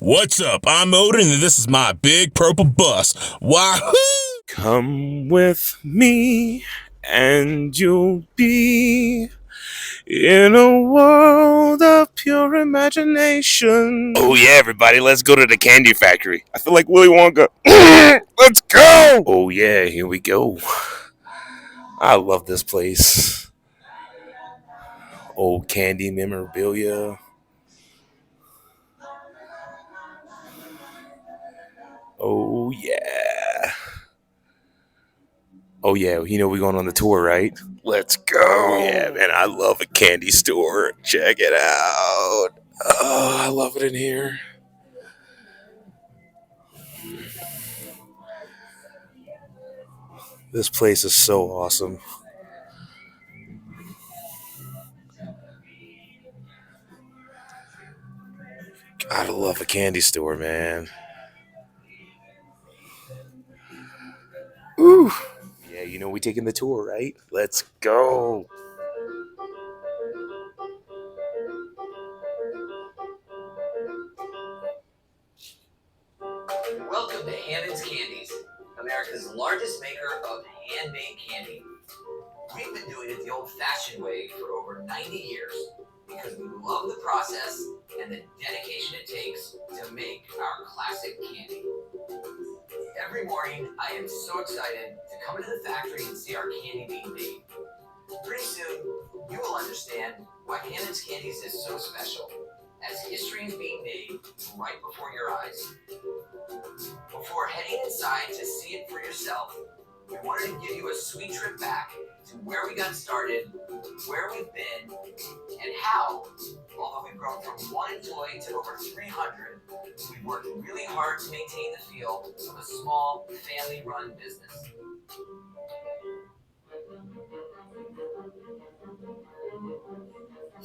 What's up? I'm Odin, and this is my big purple bus. Wahoo! Come with me, and you'll be in a world of pure imagination. Oh yeah, everybody, let's go to the candy factory. I feel like Willy Wonka. Let's go! Oh yeah, here we go. I love this place. Old candy memorabilia. Oh yeah. Oh yeah, we're going on the tour, right? Let's go. Oh yeah, man, I love a candy store. Check it out. Oh, I love it in here. This place is so awesome. Gotta love a candy store, man. Ooh. Yeah, we taking the tour, right? Let's go. Welcome to Hammonds Candies, America's largest maker of handmade candy. We've been doing it the old-fashioned way for over 90 years because we love the process and the dedication it takes to make our classic candy. Every morning, I am so excited to come into the factory and see our candy being made. Pretty soon, you will understand why Hammonds Candies is so special, as history is being made right before your eyes. Before heading inside to see it for yourself, we wanted to give you a sweet trip back to where we got started, where we've been, and how, although we've grown from one employee to over 300, we've worked really hard to maintain the feel of a small, family-run business.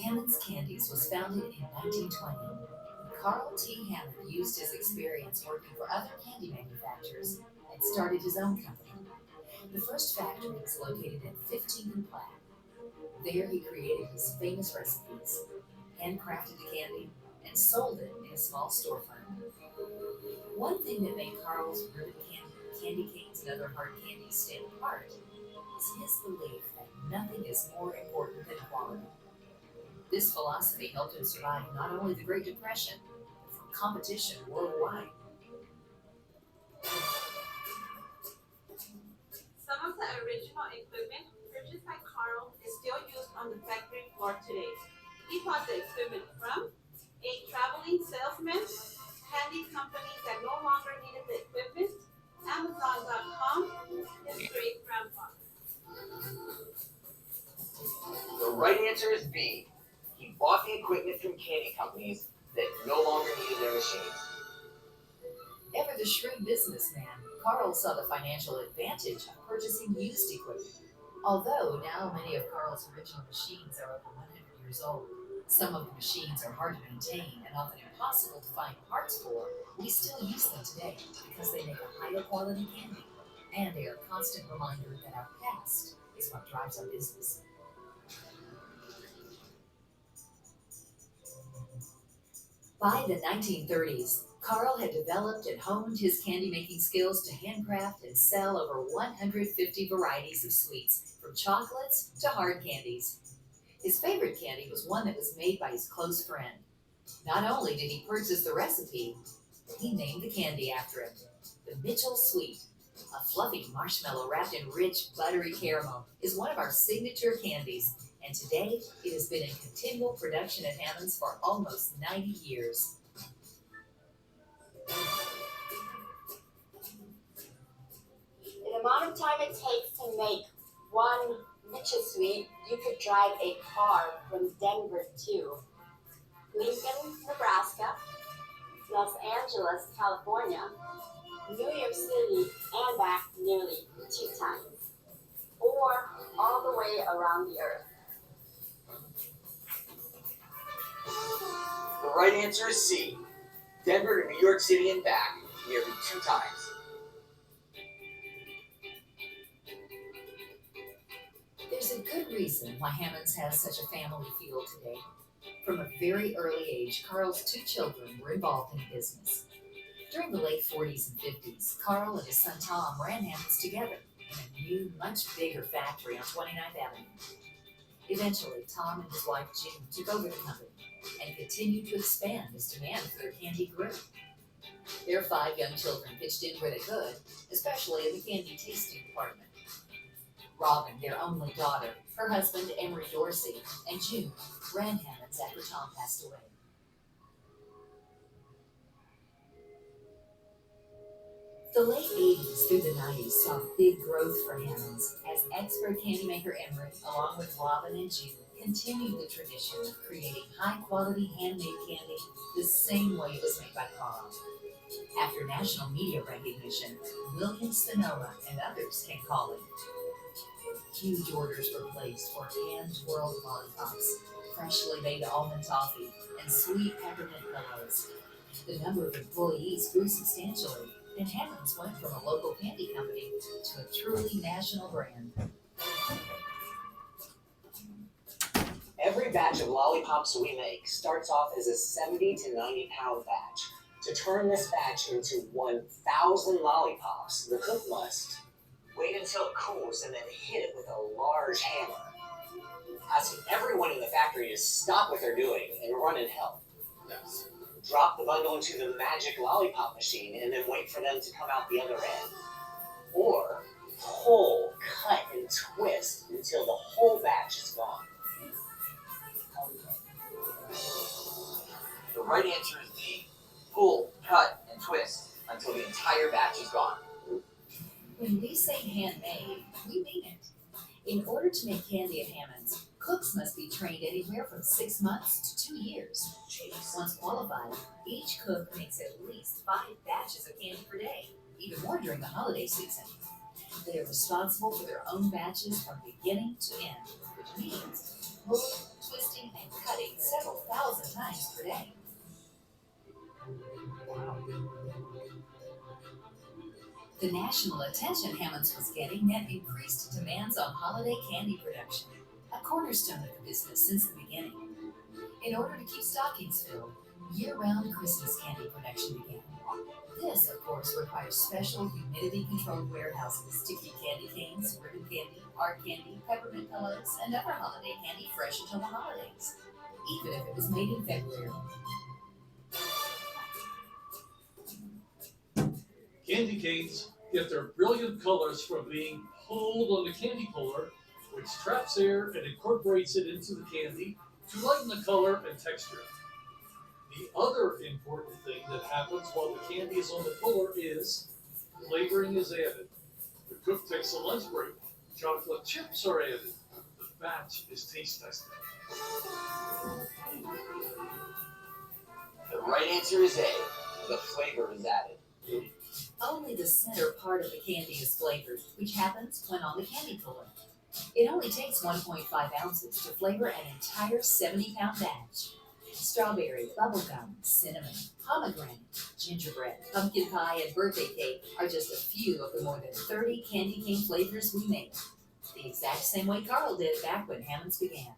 Hammonds Candies was founded in 1920. Carl T. Hammond used his experience working for other candy manufacturers and started his own company. The first factory was located at 15 and Platt. There he created his famous recipes, handcrafted the candy, and sold it in a small storefront. One thing that made Carl's ribbon candy canes and other hard candies stand apart is his belief that nothing is more important than quality. This philosophy helped him survive not only the Great Depression, but from competition worldwide. Some of the original equipment purchased by Carl is still used on the factory floor today. He bought the equipment from a traveling salesman, handy companies that no longer needed the equipment, Amazon.com, his great grandfather. The right answer is B. He bought the equipment from candy companies that no longer needed their machines. Ever the shrewd businessman, Carl saw the financial advantage of purchasing used equipment. Although now many of Carl's original machines are over 100 years old, some of the machines are hard to maintain and often impossible to find parts for, we still use them today because they make a higher quality candy, and they are a constant reminder that our past is what drives our business. By the 1930s, Carl had developed and honed his candy making skills to handcraft and sell over 150 varieties of sweets, from chocolates to hard candies. His favorite candy was one that was made by his close friend. Not only did he purchase the recipe, he named the candy after him, the Mitchell Sweet. A fluffy marshmallow wrapped in rich, buttery caramel is one of our signature candies, and today it has been in continual production at Hammonds for almost 90 years. The amount of time it takes to make one Mitchell Sweet, you could drive a car from Denver to Lincoln, Nebraska, Los Angeles, California, New York City, and back nearly 2 times, or all the way around the earth. The right answer is C. Denver to New York City and back nearly 2 times. There's a good reason why Hammonds has such a family feel today. From a very early age, Carl's two children were involved in business. During the late 40s and 50s, Carl and his son Tom ran Hammonds together in a new, much bigger factory on 29th Avenue. Eventually, Tom and his wife June took over the company and continued to expand as demand for their candy grew. Their 5 young children pitched in where they could, especially in the candy tasting department. Robin, their only daughter, her husband Emery Dorsey, and June ran Hammonds after Tom passed away. The late 80s through the 90s saw big growth for Hammonds as expert candy maker Emery, along with Robin and June, continued the tradition of creating high-quality handmade candy the same way it was made by Carl. After national media recognition, William Spinola and others came calling. Huge orders were placed for hand-twirled lollipops, freshly made almond toffee, and sweet peppermint pillows. The number of employees grew substantially, and Hammonds went from a local candy company to a truly national brand. Every batch of lollipops we make starts off as a 70 to 90 pound batch. To turn this batch into 1,000 lollipops, the cook must wait until it cools and then hit it with a large hammer, asking everyone in the factory to stop what they're doing and run and help. Drop the bundle into the magic lollipop machine and then wait for them to come out the other end. Or pull, cut, and twist until the whole batch is gone. The right answer is D. Pull, cut, and twist until the entire batch is gone. When we say handmade, we mean it. In order to make candy at Hammonds, cooks must be trained anywhere from 6 months to 2 years. Once qualified, each cook makes at least 5 batches of candy per day, even more during the holiday season. They are responsible for their own batches from beginning to end, which means pulling, twisting, and cutting several thousand times per day. The national attention Hammonds was getting meant increased demands on holiday candy production, a cornerstone of the business since the beginning. In order to keep stockings filled, year-round Christmas candy production began. This, of course, requires special humidity-controlled warehouses to keep candy canes, ribbon candy, hard candy, peppermint pillows, and other holiday candy fresh until the holidays, even if it was made in February. Candy canes get their brilliant colors from being pulled on the candy puller, which traps air and incorporates it into the candy to lighten the color and texture. The other important thing that happens while the candy is on the puller is flavoring is added. The cook takes a lunch break. Chocolate chips are added. The batch is taste tested. The right answer is A. The flavor is added. Only the center part of the candy is flavored, which happens when on the candy puller. It only takes 1.5 ounces to flavor an entire 70-pound batch. Strawberry, bubblegum, cinnamon, pomegranate, gingerbread, pumpkin pie, and birthday cake are just a few of the more than 30 candy cane flavors we make, the exact same way Carl did back when Hammonds began.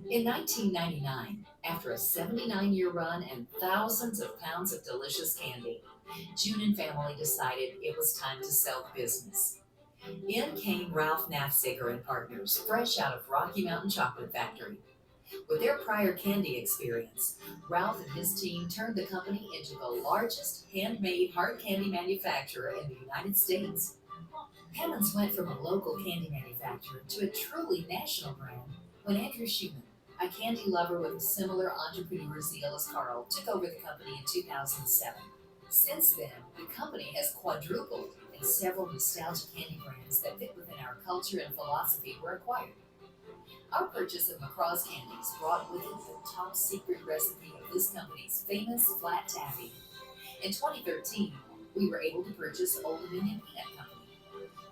In 1999, after a 79-year run and thousands of pounds of delicious candy, June and family decided it was time to sell the business. In came Ralph Nafziger and Partners, fresh out of Rocky Mountain Chocolate Factory. With their prior candy experience, Ralph and his team turned the company into the largest handmade hard candy manufacturer in the United States. Hammonds went from a local candy manufacturer to a truly national brand when Andrew Schumann, a candy lover with a similar entrepreneur zeal as Carl, took over the company in 2007. Since then, the company has quadrupled, and several nostalgic candy brands that fit within our culture and philosophy were acquired. Our purchase of McCraw's Candies brought with it the top secret recipe of this company's famous flat taffy. In 2013, we were able to purchase Old Dominion Peanut Company,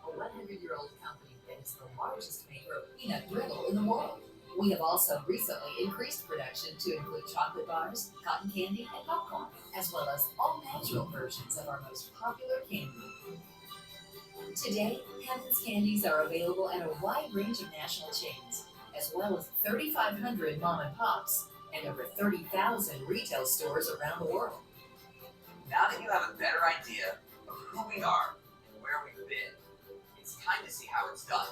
a 100-year-old company that is the largest maker of peanut brittle in the world. We have also recently increased production to include chocolate bars, cotton candy, and popcorn, as well as all natural versions of our most popular candy. Today, Hammonds candies are available at a wide range of national chains, as well as 3,500 mom and pops and over 30,000 retail stores around the world. Now that you have a better idea of who we are and where we've been, it's time to see how it's done.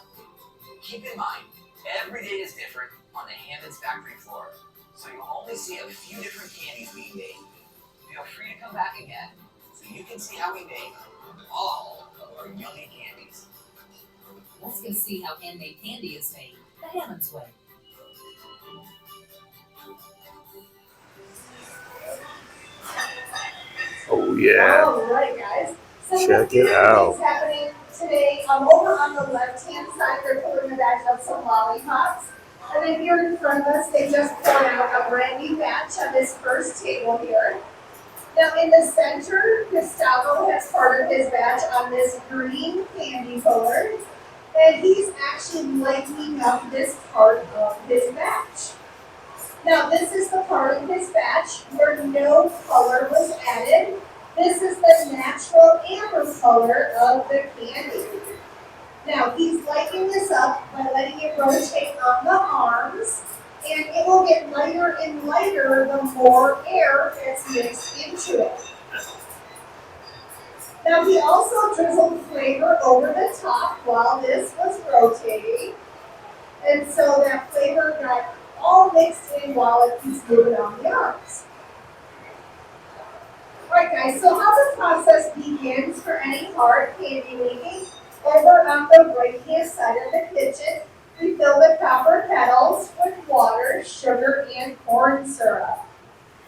Keep in mind, every day is different on the Hammonds factory floor, so you'll only see a few different candies being made. Feel free to come back again so you can see how we make all of our yummy candies. Let's go see how handmade candy is made the Hammonds way. Oh yeah. All right, guys. So Check it out. what's happening today? Over on the left-hand side, they're pulling the batch of some lollipops. And then here in front of us, they just poured out a brand new batch on this first table here. Now in the center, Gustavo has part of his batch on this green candy puller. And he's actually lightening up this part of his batch. Now this is the part of his batch where no color was added. This is the natural amber color of the candy. Now he's lighting this up by letting it rotate on the arms, and it will get lighter and lighter the more air gets mixed into it. Now he also drizzled flavor over the top while this was rotating, and so that flavor got all mixed in while it keeps moving on the arms. Alright guys, so how the process begins for any hard candy making, over on the right hand side of the kitchen, we fill the copper kettles with water, sugar, and corn syrup.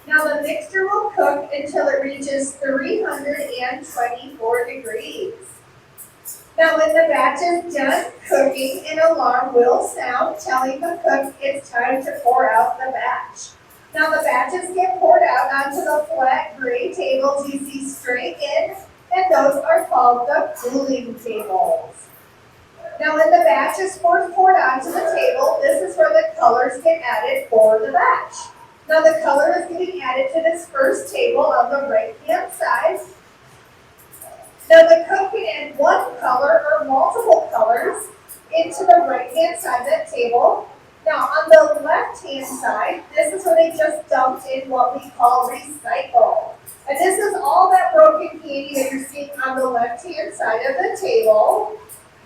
Now the mixture will cook until it reaches 324 degrees. Now when the batch is done cooking, an alarm will sound telling the cook it's time to pour out the batch. Now the batches get poured out onto the flat gray tables you see straight in, and those are called the cooling tables. Now when the batch is poured onto the table, this is where the colors get added for the batch. Now the color is getting added to this first table on the right hand side. Now the cook can add one color or multiple colors into the right hand side of that table. Now on the left hand side, this is where they just dumped in what we call recycle. And this is all that broken candy that you're seeing on the left hand side of the table.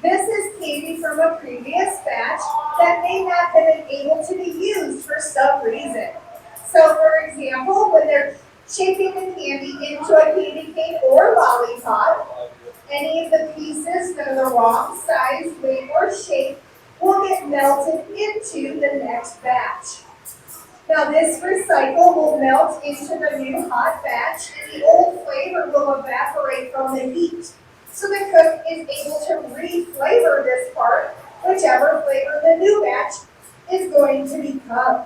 This is candy from a previous batch that may not have been able to be used for some reason. So for example, when they're shaping the candy into a candy cane or lollipop, any of the pieces that are the wrong size, weight, or shape will get melted into the next batch. Now this recycle will melt into the new hot batch, and the old flavor will evaporate from the heat. So the cook is able to re-flavor this part, whichever flavor the new batch is going to become.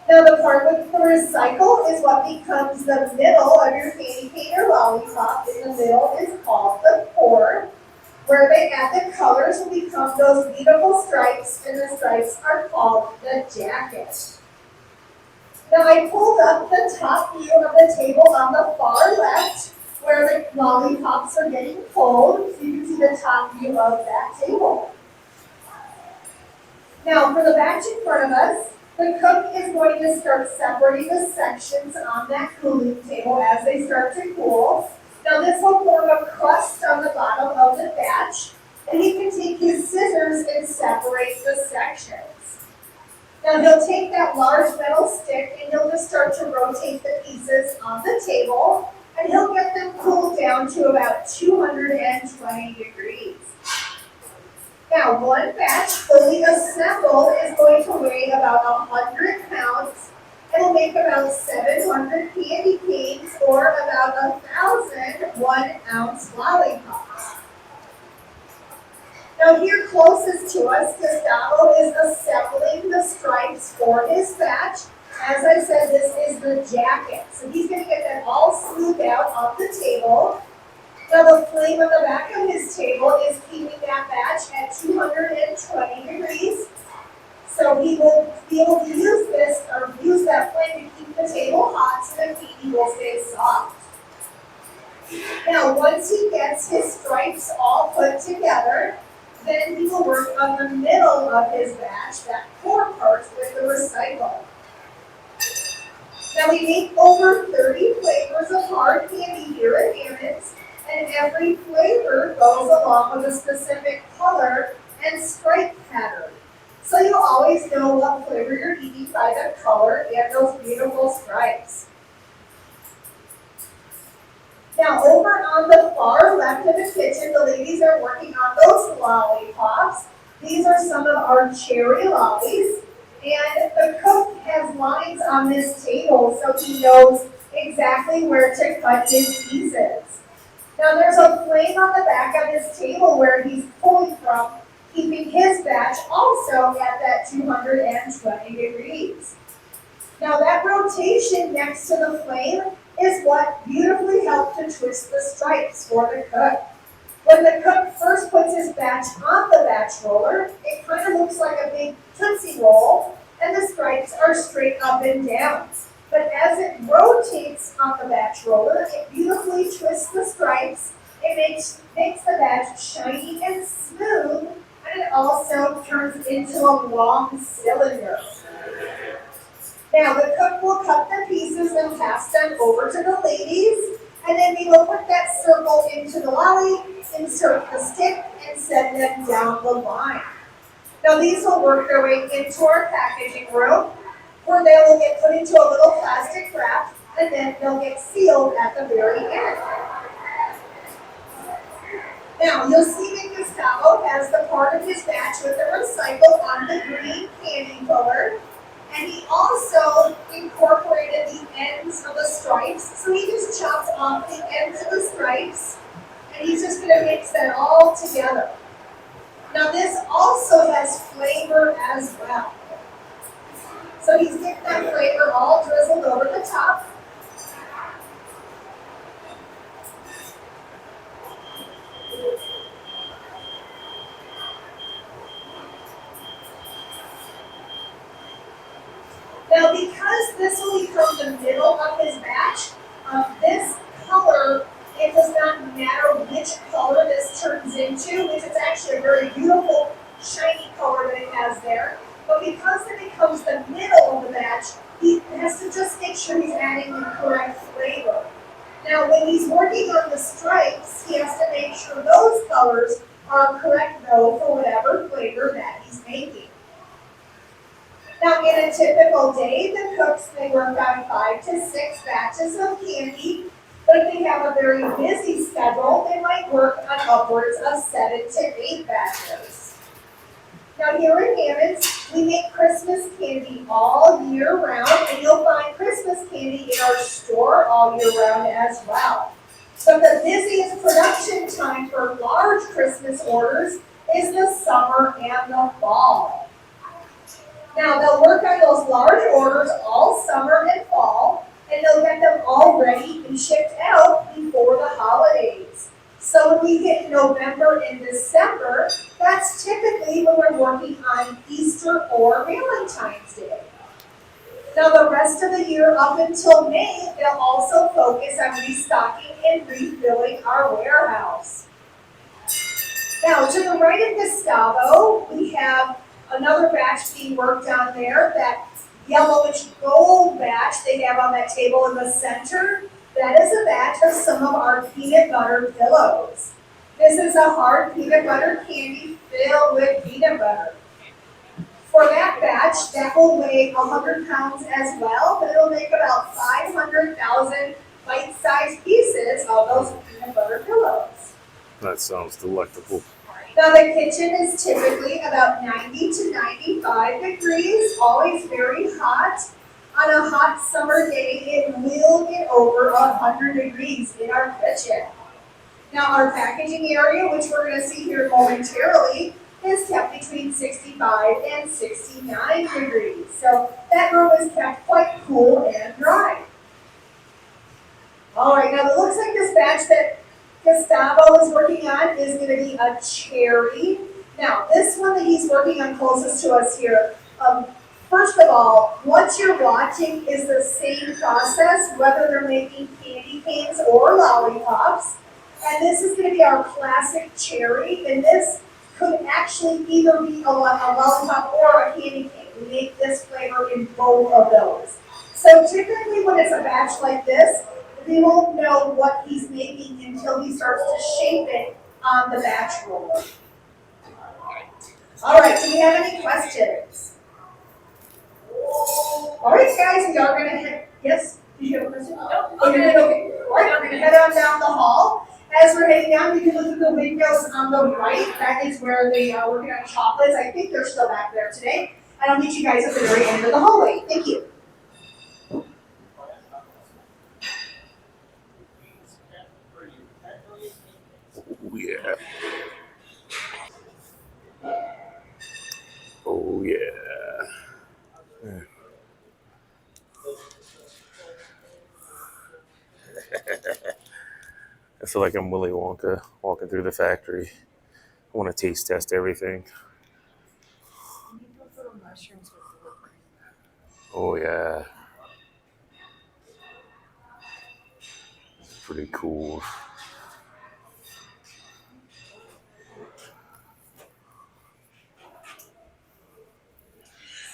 Now the part with the recycle is what becomes the middle of your candy cane or lollipop. In the middle is called the core, where they add the colors will become those beautiful stripes, and the stripes are called the jacket. Now I pulled up the top view of the table on the far left, where the lollipops are getting pulled, so you can see the top view of that table. Now for the batch in front of us, the cook is going to start separating the sections on that cooling table as they start to cool. Now this will form a crust on the bottom of the batch, and he can take his scissors and separate the sections. Now he'll take that large metal stick and he'll just start to rotate the pieces on the table, and he'll get them cooled down to about 220 degrees. Now one batch fully assembled is going to weigh about 100 pounds. It'll make about 700 candy canes or about 1,000 1-ounce lollipops. Now here closest to us, Gustavo is assembling the stripes for his batch. As I said, this is the jacket. So he's going to get that all smoothed out on the table. Now the flame on the back of his table is keeping that batch at 220 degrees. So he will be able to use that flame to keep the table hot so the candy will stay soft. Now once he gets his stripes middle of his batch, that core part with the recycle. Now we make over 30 flavors of hard candy here at Hammonds, and every flavor goes along with a specific color and stripe pattern. So you'll always know what flavor you're eating by the color and those beautiful stripes. Now over on the far left of the kitchen, the ladies are working on those lollipops. These are some of our cherry lollies. And the cook has lines on this table so he knows exactly where to cut his pieces. Now there's a flame on the back of his table where he's pulling from, keeping his batch also at that 220 degrees. Now that rotation next to the flame is what beautifully helped to twist the stripes for the cook. When the cook first puts his batch on the batch roller, it kind of looks like a big Tootsie Roll, and the stripes are straight up and down. But as it rotates on the batch roller, it beautifully twists the stripes. It makes the batch shiny and smooth, and it also turns into a long cylinder. Now the cook will cut the pieces and pass them over to the ladies, and then we will put that circle into the lolly, insert the stick, and send them down the line. Now these will work their way into our packaging room, where they will get put into a little plastic wrap, and then they'll get sealed at the very end. Now you'll see that Gustavo has the part of his batch with the recycle on the green candy color. And he also incorporated the ends of the stripes. So he just chopped off the ends of the stripes, and he's just going to mix that all together. Now this also has flavor as well. So he's getting that flavor all drizzled over the top. Now because this will become the middle of his batch, this color, it does not matter which color this turns into, which is actually a very beautiful shiny color that it has there. But because it becomes the middle of the batch, he has to just make sure he's adding the correct flavor. Now when he's working on the stripes, he has to make sure those colors are correct though for whatever flavor that he's making. Now, in a typical day, the cooks may work on 5 to 6 batches of candy, but if they have a very busy schedule, they might work on upwards of 7 to 8 batches. Now, here at Hammonds, we make Christmas candy all year round, and you'll find Christmas candy in our store all year round as well. But the busiest production time for large Christmas orders is the summer and the fall. Now, they'll work on those large orders all summer and fall, and they'll get them all ready and shipped out before the holidays. So when we hit November and December, that's typically when we're working on Easter or Valentine's Day. Now, the rest of the year up until May, they'll also focus on restocking and refilling our warehouse. Now, to the right of Gustavo, we have another batch being worked on there, that yellowish gold batch they have on that table in the center. That is a batch of some of our peanut butter pillows. This is a hard peanut butter candy filled with peanut butter. For that batch, that will weigh 100 pounds as well, but it'll make about 500,000 bite-sized pieces of those peanut butter pillows. That sounds delectable. Now the kitchen is typically about 90 to 95 degrees, always very hot. On a hot summer day, it will get over 100 degrees in our kitchen. Now our packaging area, which we're going to see here momentarily, is kept between 65 and 69 degrees. So that room is kept quite cool and dry. All right, now it looks like this batch that Gustavo is working on is going to be a cherry. Now, this one that he's working on closest to us here, first of all, what you're watching is the same process, whether they're making candy canes or lollipops. And this is going to be our classic cherry. And this could actually either be a lollipop or a candy cane. We make this flavor in both of those. So typically when it's a batch like this, we won't know what he's making until he starts to shape it on the batch roller. All right, do we have any questions? All right, guys, we are going to head, yes? Did you have a question? No. Okay. All right, we're going to head on down the hall. As we're heading down, you can look at the windows on the right. That is where they are working on chocolates. I think they're still back there today. And I'll meet you guys at the very end of the hallway. Thank you. Oh, yeah. Oh, yeah. I feel like I'm Willy Wonka walking through the factory. I want to taste test everything. Oh, yeah. Pretty cool.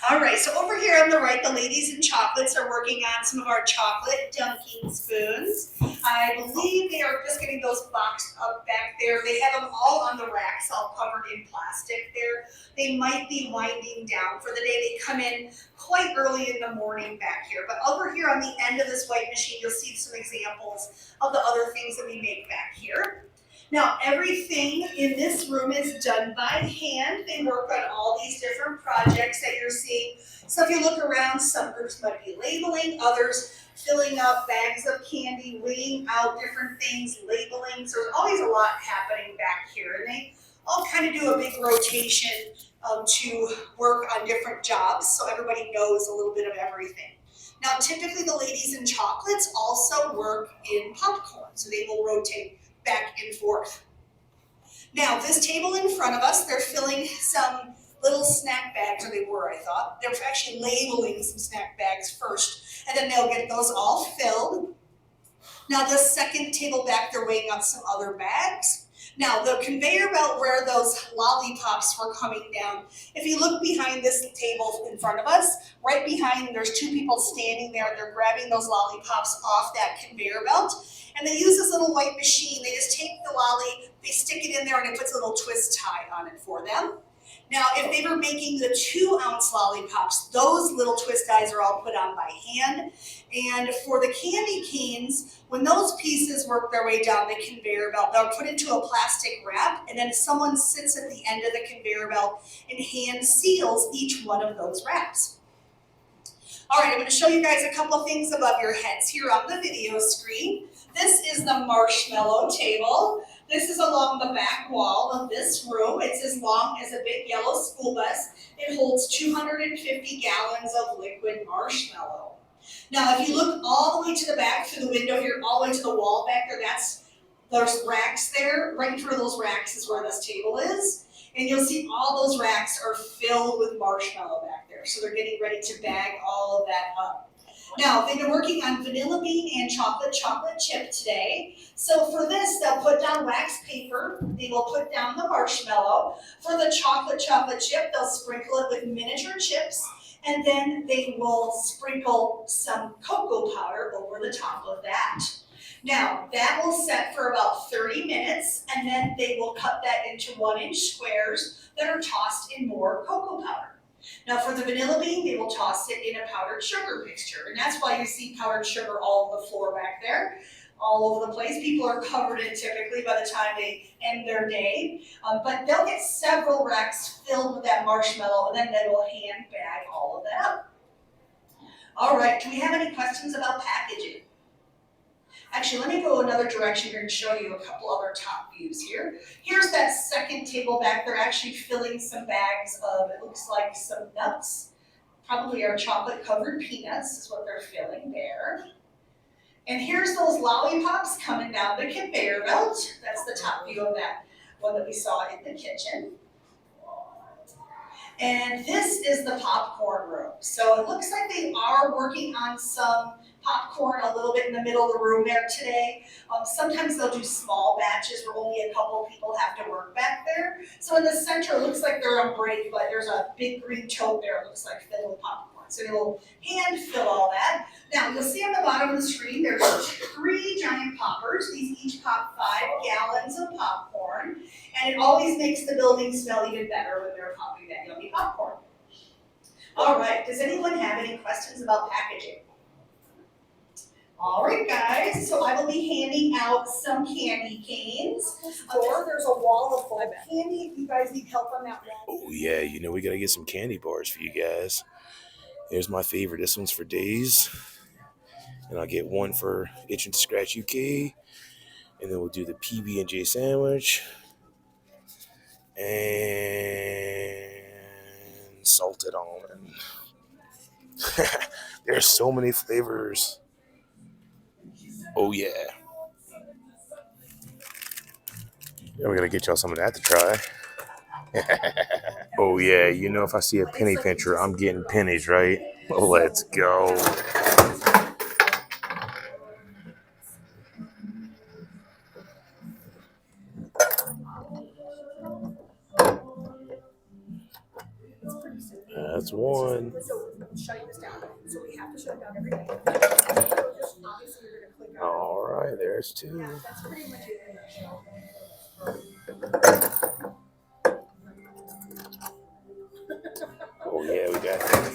All right, so over here on the right, the ladies in chocolates are working on some of our chocolate dunking spoons. I believe they are just getting those boxed up back there. They have them all on the racks, all covered in plastic there. They might be winding down for the day. They come in quite early in the morning back here. But over here on the end of this white machine, you'll see some examples of the other things that we make back here. Now, everything in this room is done by hand. They work on all these different projects that you're seeing. So if you look around, some groups might be labeling, others filling up bags of candy, weighing out different things, labeling. So there's always a lot happening back here. And they all kind of do a big rotation to work on different jobs so everybody knows a little bit of everything. Now, typically the ladies in chocolates also work in popcorn. So they will rotate back and forth. Now, this table in front of us, they're filling some little snack bags, or they were, I thought. They're actually labeling some snack bags first, and then they'll get those all filled. Now, this second table back, they're weighing out some other bags. Now, the conveyor belt where those lollipops were coming down, if you look behind this table in front of us, right behind, there's two people standing there. They're grabbing those lollipops off that conveyor belt. And they use this little white machine. They just take the lolly, they stick it in there, and it puts a little twist tie on it for them. Now, if they were making the 2-ounce lollipops, those little twist ties are all put on by hand. And for the candy canes, when those pieces work their way down the conveyor belt, they're put into a plastic wrap, and then someone sits at the end of the conveyor belt and hand seals each one of those wraps. All right, I'm going to show you guys a couple of things above your heads here on the video screen. This is the marshmallow table. This is along the back wall of this room. It's as long as a big yellow school bus. It holds 250 gallons of liquid marshmallow. Now, if you look all the way to the back through the window here, all the way to the wall back there, there's racks there. Right in front of those racks is where this table is. And you'll see all those racks are filled with marshmallow back there. So they're getting ready to bag all of that up. Now, they've been working on vanilla bean and chocolate chip today. So for this, they'll put down wax paper. They will put down the marshmallow. For the chocolate chip, they'll sprinkle it with miniature chips. And then they will sprinkle some cocoa powder over the top of that. Now, that will set for about 30 minutes, and then they will cut that into 1-inch squares that are tossed in more cocoa powder. Now, for the vanilla bean, they will toss it in a powdered sugar mixture, and that's why you see powdered sugar all over the floor back there, all over the place. People are covered in typically by the time they end their day, but they'll get several racks filled with that marshmallow, and then they will hand bag all of that up. All right, do we have any questions about packaging? Actually, let me go another direction here and show you a couple other top views here. Here's that second table back. They're actually filling some bags of, it looks like some nuts. Probably our chocolate-covered peanuts is what they're filling there. And here's those lollipops coming down the conveyor belt. That's the top view of that one that we saw in the kitchen. And this is the popcorn room. So it looks like they are working on some popcorn a little bit in the middle of the room there today. Sometimes they'll do small batches where only a couple of people have to work back there. So in the center, it looks like they're on break, but there's a big green tote there, it looks like, filled with popcorn. So they'll hand fill all that. Now, you'll see on the bottom of the screen, there's 3 giant poppers. These each pop 5 gallons of popcorn. And it always makes the building smell even better when they're popping that yummy popcorn. All right, does anyone have any questions about packaging? All right, guys, so I will be handing out some candy canes. There's a wall of full candy if you guys need help on that wall. Oh yeah, you know we gotta get some candy bars for you guys. Here's my favorite. This one's for Days. And I'll get one for Itchin' to Scratch UK. And then we'll do the PB&J sandwich. And salted almond. There's so many flavors. Oh yeah. Yeah, we're gonna get y'all some of that to try. Oh yeah, you know if I see a penny pincher, I'm getting pennies, right? Let's go. That's one. All right, there's 2. Oh yeah, we got that.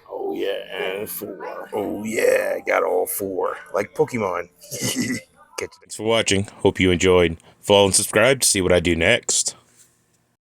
Oh yeah, and 4. Oh yeah, got all 4. Like Pokemon. Thanks for watching. Hope you enjoyed. Follow and subscribe to see what I do next.